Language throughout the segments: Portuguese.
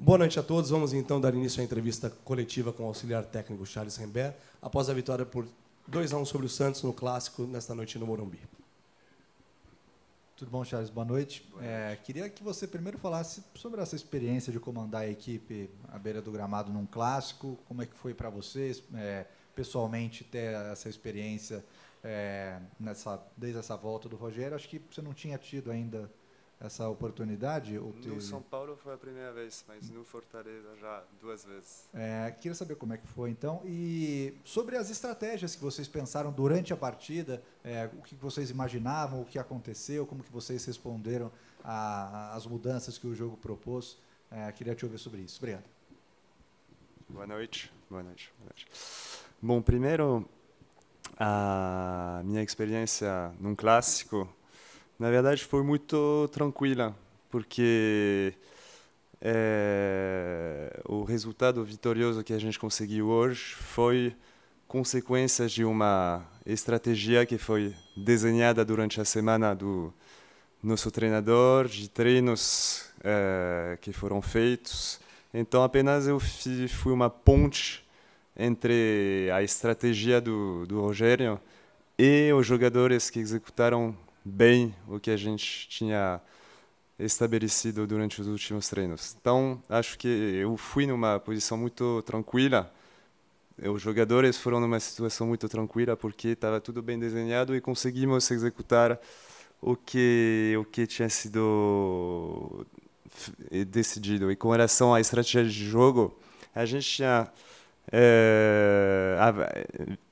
Boa noite a todos. Vamos então dar início à entrevista coletiva com o auxiliar técnico Charles Rembert, após a vitória por 2-1 sobre o Santos no Clássico, nesta noite no Morumbi. Tudo bom, Charles? Boa noite. Queria que você primeiro falasse sobre essa experiência de comandar a equipe à beira do gramado num Clássico. Como é que foi para vocês, pessoalmente, ter essa experiência desde essa volta do Rogério? Acho que você não tinha tido ainda essa oportunidade? No São Paulo foi a primeira vez, mas no Fortaleza já 2 vezes. Queria saber como é que foi, então. E sobre as estratégias que vocês pensaram durante a partida, o que vocês imaginavam, o que aconteceu, como que vocês responderam às mudanças que o jogo propôs. Queria te ouvir sobre isso. Obrigado. Boa noite. Boa noite. Boa noite. Bom, primeiro, a minha experiência num Clássico, na verdade, foi muito tranquila, porque o resultado vitorioso que a gente conseguiu hoje foi consequência de uma estratégia que foi desenhada durante a semana do nosso treinador, de treinos que foram feitos. Então, apenas eu fui uma ponte entre a estratégia do Rogério e os jogadores que executaram bem o que a gente tinha estabelecido durante os últimos treinos. Então, acho que eu fui numa posição muito tranquila. Os jogadores foram numa situação muito tranquila porque estava tudo bem desenhado e conseguimos executar o que tinha sido decidido. E com relação à estratégia de jogo, a gente tinha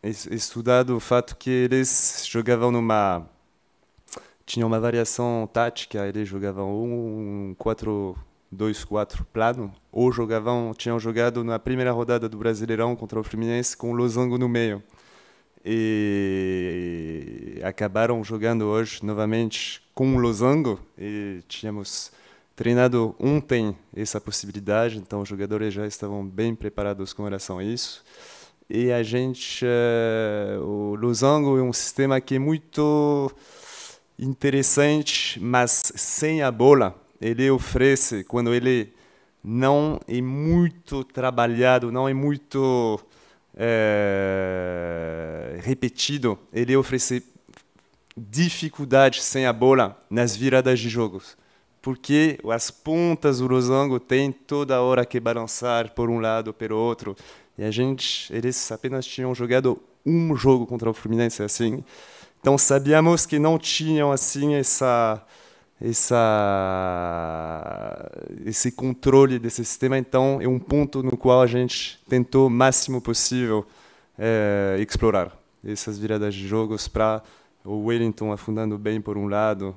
estudado o fato que eles jogavam tinha uma variação tática, eles jogavam um 4-2-4 plano, ou tinham jogado na primeira rodada do Brasileirão contra o Fluminense com o Losango no meio. E acabaram jogando hoje novamente com o Losango, e tínhamos treinado ontem essa possibilidade, então os jogadores já estavam bem preparados com relação a isso. E a gente, o Losango é um sistema que é muito interessante, mas sem a bola. Ele oferece, quando ele não é muito trabalhado, não é muito repetido, ele oferece dificuldade sem a bola nas viradas de jogos. Porque as pontas do losango têm toda hora que balançar por um lado ou pelo outro. E eles apenas tinham jogado um jogo contra o Fluminense assim. Então sabíamos que não tinham assim esse controle desse sistema. Então é um ponto no qual a gente tentou o máximo possível explorar essas viradas de jogos para o Wellington afundando bem por um lado,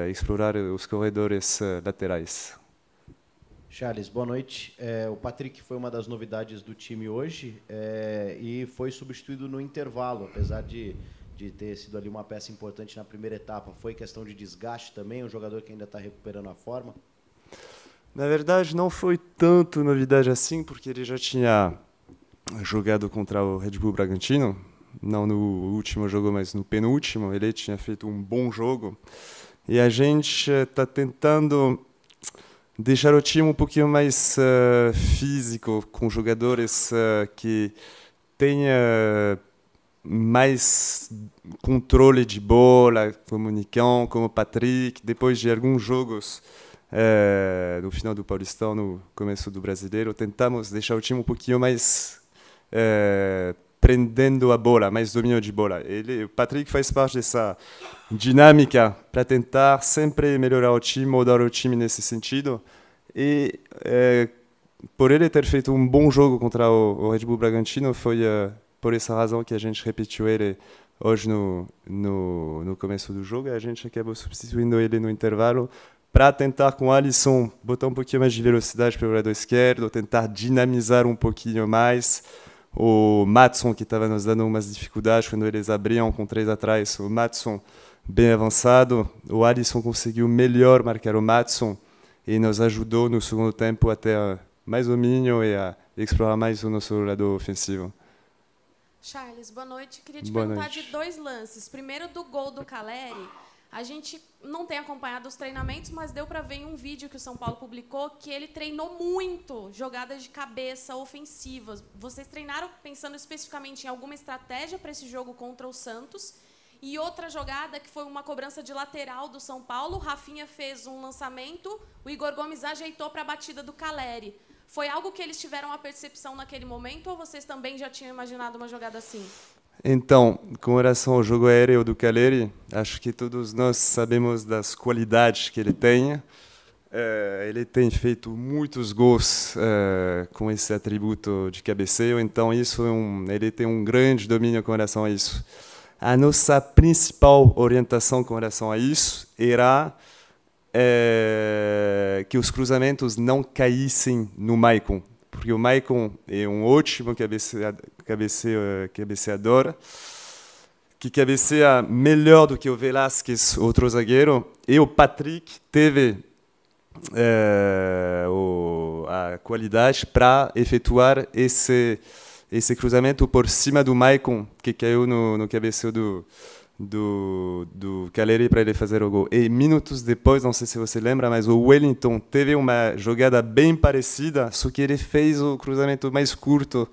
explorar os corredores laterais. Charles, boa noite. O Patrick foi uma das novidades do time hoje e foi substituído no intervalo, apesar de ter sido ali uma peça importante na primeira etapa. Foi questão de desgaste também, um jogador que ainda está recuperando a forma? Na verdade, não foi tanto novidade assim, porque ele já tinha jogado contra o Red Bull Bragantino, não no último jogo, mas no penúltimo. Ele tinha feito um bom jogo. E a gente está tentando deixar o time um pouquinho mais físico, com jogadores que tenham mais controle de bola, como o Nicão, como o Patrick. Depois de alguns jogos, no final do Paulistão, no começo do Brasileiro, tentamos deixar o time um pouquinho mais prendendo a bola, mais domínio de bola. O Patrick faz parte dessa dinâmica para tentar sempre melhorar o time, mudar o time nesse sentido. E por ele ter feito um bom jogo contra o Red Bull Bragantino, foi por essa razão que a gente repetiu ele hoje no começo do jogo. E a gente acabou substituindo ele no intervalo para tentar, com o Alisson, botar um pouquinho mais de velocidade pelo lado esquerdo, tentar dinamizar um pouquinho mais. O Maatson, que estava nos dando umas dificuldades quando eles abriam com 3 atrás, o Maatson bem avançado. O Alisson conseguiu melhor marcar o Maatson e nos ajudou no segundo tempo a ter mais domínio e a explorar mais o nosso lado ofensivo. Charles, boa noite. Queria te perguntar de 2 lances. Primeiro, do gol do Caleri. A gente não tem acompanhado os treinamentos, mas deu para ver em um vídeo que o São Paulo publicou que ele treinou muito jogadas de cabeça ofensivas. Vocês treinaram pensando especificamente em alguma estratégia para esse jogo contra o Santos? E outra jogada que foi uma cobrança de lateral do São Paulo, o Rafinha fez um lançamento, o Igor Gomes ajeitou para a batida do Calleri. Foi algo que eles tiveram a percepção naquele momento ou vocês também já tinham imaginado uma jogada assim? Então, com relação ao jogo aéreo do Calleri, acho que todos nós sabemos das qualidades que ele tem. Ele tem feito muitos gols com esse atributo de cabeceio, então ele tem um grande domínio com relação a isso. A nossa principal orientação com relação a isso era que os cruzamentos não caíssem no Maicon, porque o Maicon é um ótimo cabeceador, que cabeceia melhor do que o Velázquez, outro zagueiro, e o Patrick teve a qualidade para efetuar esse cruzamento por cima do Maicon, que caiu no cabeceio do Calleri para ele fazer o gol. E minutos depois, não sei se você lembra, mas o Wellington teve uma jogada bem parecida, só que ele fez o cruzamento mais curto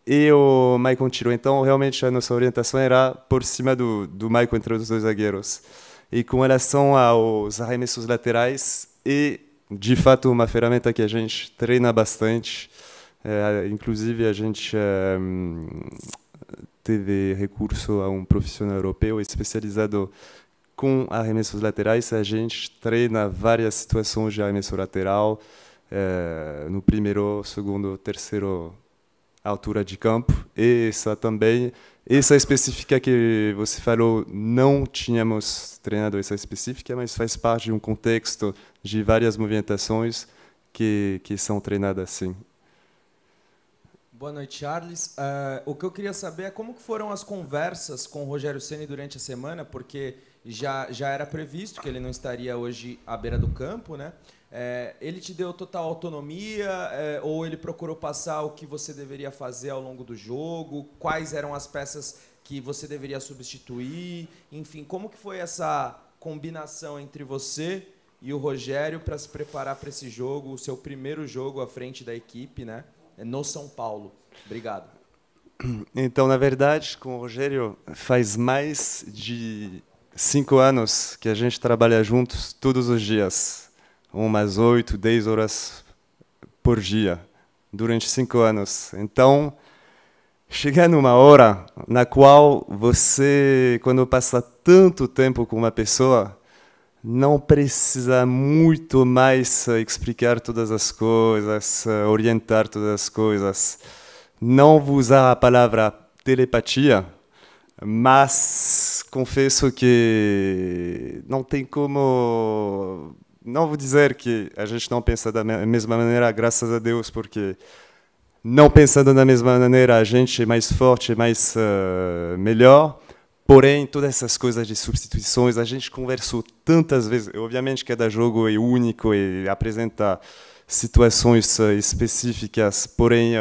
e o Maicon tirou. Então, realmente, a nossa orientação era por cima do Maicon entre os dois zagueiros. E com relação aos arremessos laterais, de fato, uma ferramenta que a gente treina bastante. Inclusive, a gente teve recurso a um profissional europeu especializado com arremessos laterais. A gente treina várias situações de arremesso lateral no primeiro, segundo, terceiro altura de campo. E essa específica que você falou, não tínhamos treinado essa específica, mas faz parte de um contexto de várias movimentações que são treinadas assim. Boa noite, Charles. O que eu queria saber é como que foram as conversas com o Rogério Ceni durante a semana, porque já era previsto que ele não estaria hoje à beira do campo, né? Ele te deu total autonomia ou ele procurou passar o que você deveria fazer ao longo do jogo? Quais eram as peças que você deveria substituir? Enfim, como que foi essa combinação entre você e o Rogério para se preparar para esse jogo, o seu primeiro jogo à frente da equipe, né? No São Paulo. Obrigado. Então, na verdade, com o Rogério, faz mais de 5 anos que a gente trabalha juntos todos os dias. Umas 8, 10 horas por dia, durante 5 anos. Então, chega numa hora na qual você, quando passa tanto tempo com uma pessoa, não precisa muito mais explicar todas as coisas, orientar todas as coisas. Não vou usar a palavra telepatia, mas confesso que não tem como... Não vou dizer que a gente não pensa da mesma maneira, graças a Deus, porque não pensando da mesma maneira a gente é mais forte, mais melhor. Porém, todas essas coisas de substituições, a gente conversou tantas vezes. Obviamente, cada jogo é único e apresenta situações específicas. Porém,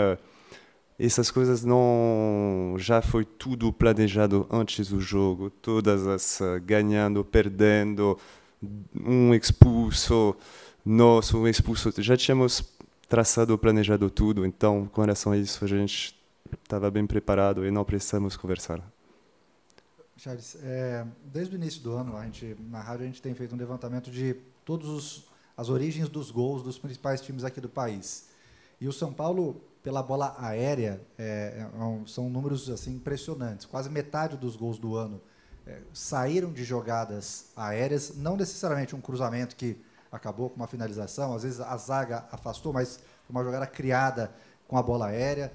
essas coisas não... Já foi tudo planejado antes do jogo. Todas as ganhando, perdendo, um expulso, nosso, um expulso. Já tínhamos traçado, planejado tudo. Então, com relação a isso, a gente estava bem preparado e não precisamos conversar. Charles, desde o início do ano, na rádio a gente tem feito um levantamento de todas as origens dos gols dos principais times aqui do país. E o São Paulo, pela bola aérea, são números assim, impressionantes. Quase metade dos gols do ano saíram de jogadas aéreas, não necessariamente um cruzamento que acabou com uma finalização, às vezes a zaga afastou, mas uma jogada criada com a bola aérea.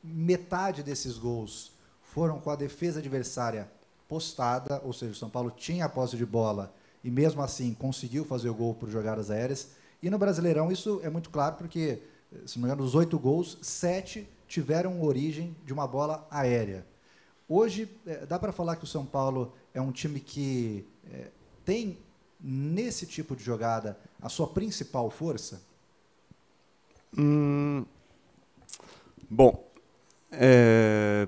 Metade desses gols foram com a defesa adversária postada, ou seja, o São Paulo tinha a posse de bola e, mesmo assim, conseguiu fazer o gol por jogadas aéreas. E no Brasileirão isso é muito claro, porque, se não me engano, dos 8 gols, 7 tiveram origem de uma bola aérea. Hoje, dá para falar que o São Paulo é um time que tem, nesse tipo de jogada, a sua principal força? Bom,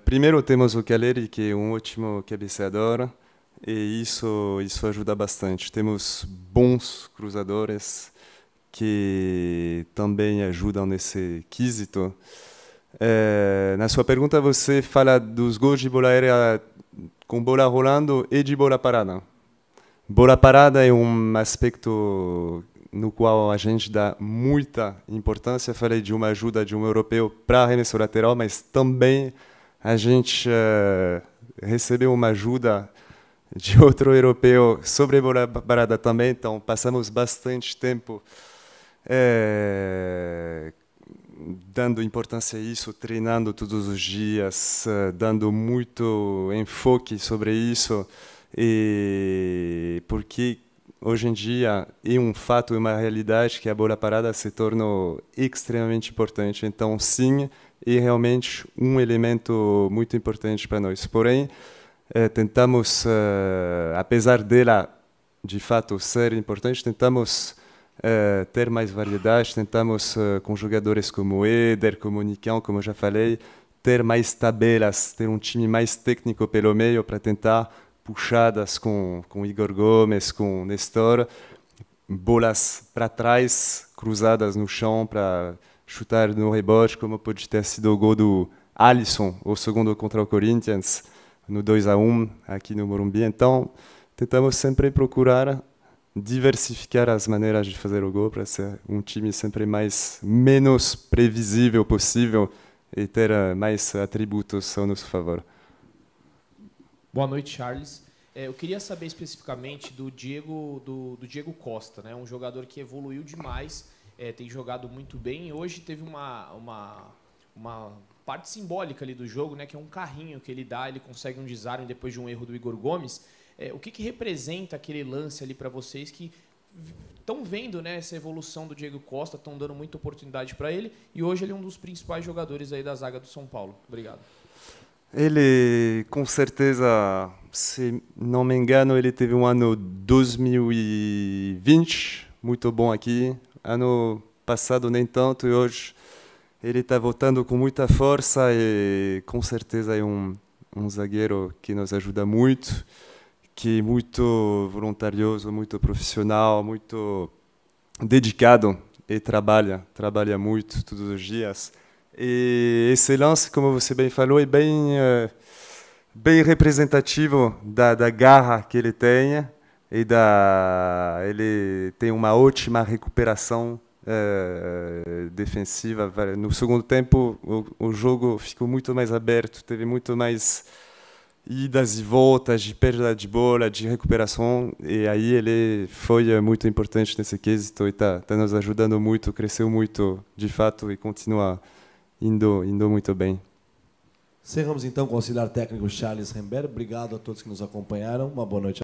primeiro temos o Calleri, que é um ótimo cabeceador, e isso ajuda bastante. Temos bons cruzadores que também ajudam nesse quesito. Na sua pergunta, você fala dos gols de bola aérea com bola rolando e de bola parada. Bola parada é um aspecto no qual a gente dá muita importância. Falei de uma ajuda de um europeu para arremesso lateral, mas também a gente recebeu uma ajuda de outro europeu sobre bola parada também. Então, passamos bastante tempo dando importância a isso, treinando todos os dias, dando muito enfoque sobre isso, e porque hoje em dia é um fato, é uma realidade que a bola parada se tornou extremamente importante. Então, sim, é realmente um elemento muito importante para nós. Porém, tentamos, apesar dela de fato ser importante, tentamos ter mais variedade, tentamos com jogadores como Éder, como Nicão, como já falei, ter mais tabelas, ter um time mais técnico pelo meio para tentar puxadas com Igor Gomes, com Nestor, bolas para trás, cruzadas no chão para chutar no rebote, como pode ter sido o gol do Alisson, o segundo contra o Corinthians, no 2-1 aqui no Morumbi. Então, tentamos sempre procurar diversificar as maneiras de fazer o gol para ser um time sempre menos previsível possível e ter mais atributos ao nosso favor. Boa noite, Charles. Eu queria saber especificamente do Diego Costa, né? Um jogador que evoluiu demais, tem jogado muito bem e hoje teve uma parte simbólica ali do jogo, né? Que é um carrinho que ele dá, ele consegue um desarme depois de um erro do Igor Gomes. O que representa aquele lance ali para vocês que estão vendo, né, essa evolução do Diego Costa, estão dando muita oportunidade para ele e hoje ele é um dos principais jogadores aí da zaga do São Paulo. Obrigado. Ele, com certeza, se não me engano, ele teve um ano 2020 muito bom aqui. Ano passado nem tanto, e hoje ele está voltando com muita força e com certeza é um zagueiro que nos ajuda muito, que é muito voluntarioso, muito profissional, muito dedicado e trabalha muito todos os dias. E esse lance, como você bem falou, é bem representativo da garra que ele tem e ele tem uma ótima recuperação defensiva. No segundo tempo, o jogo ficou muito mais aberto, teve muito mais idas e voltas, de perda de bola, de recuperação, e aí ele foi muito importante nesse quesito e está nos ajudando muito, cresceu muito de fato e continua indo muito bem. Encerramos então com o auxiliar técnico Charles Rembert. Obrigado a todos que nos acompanharam. Uma boa noite.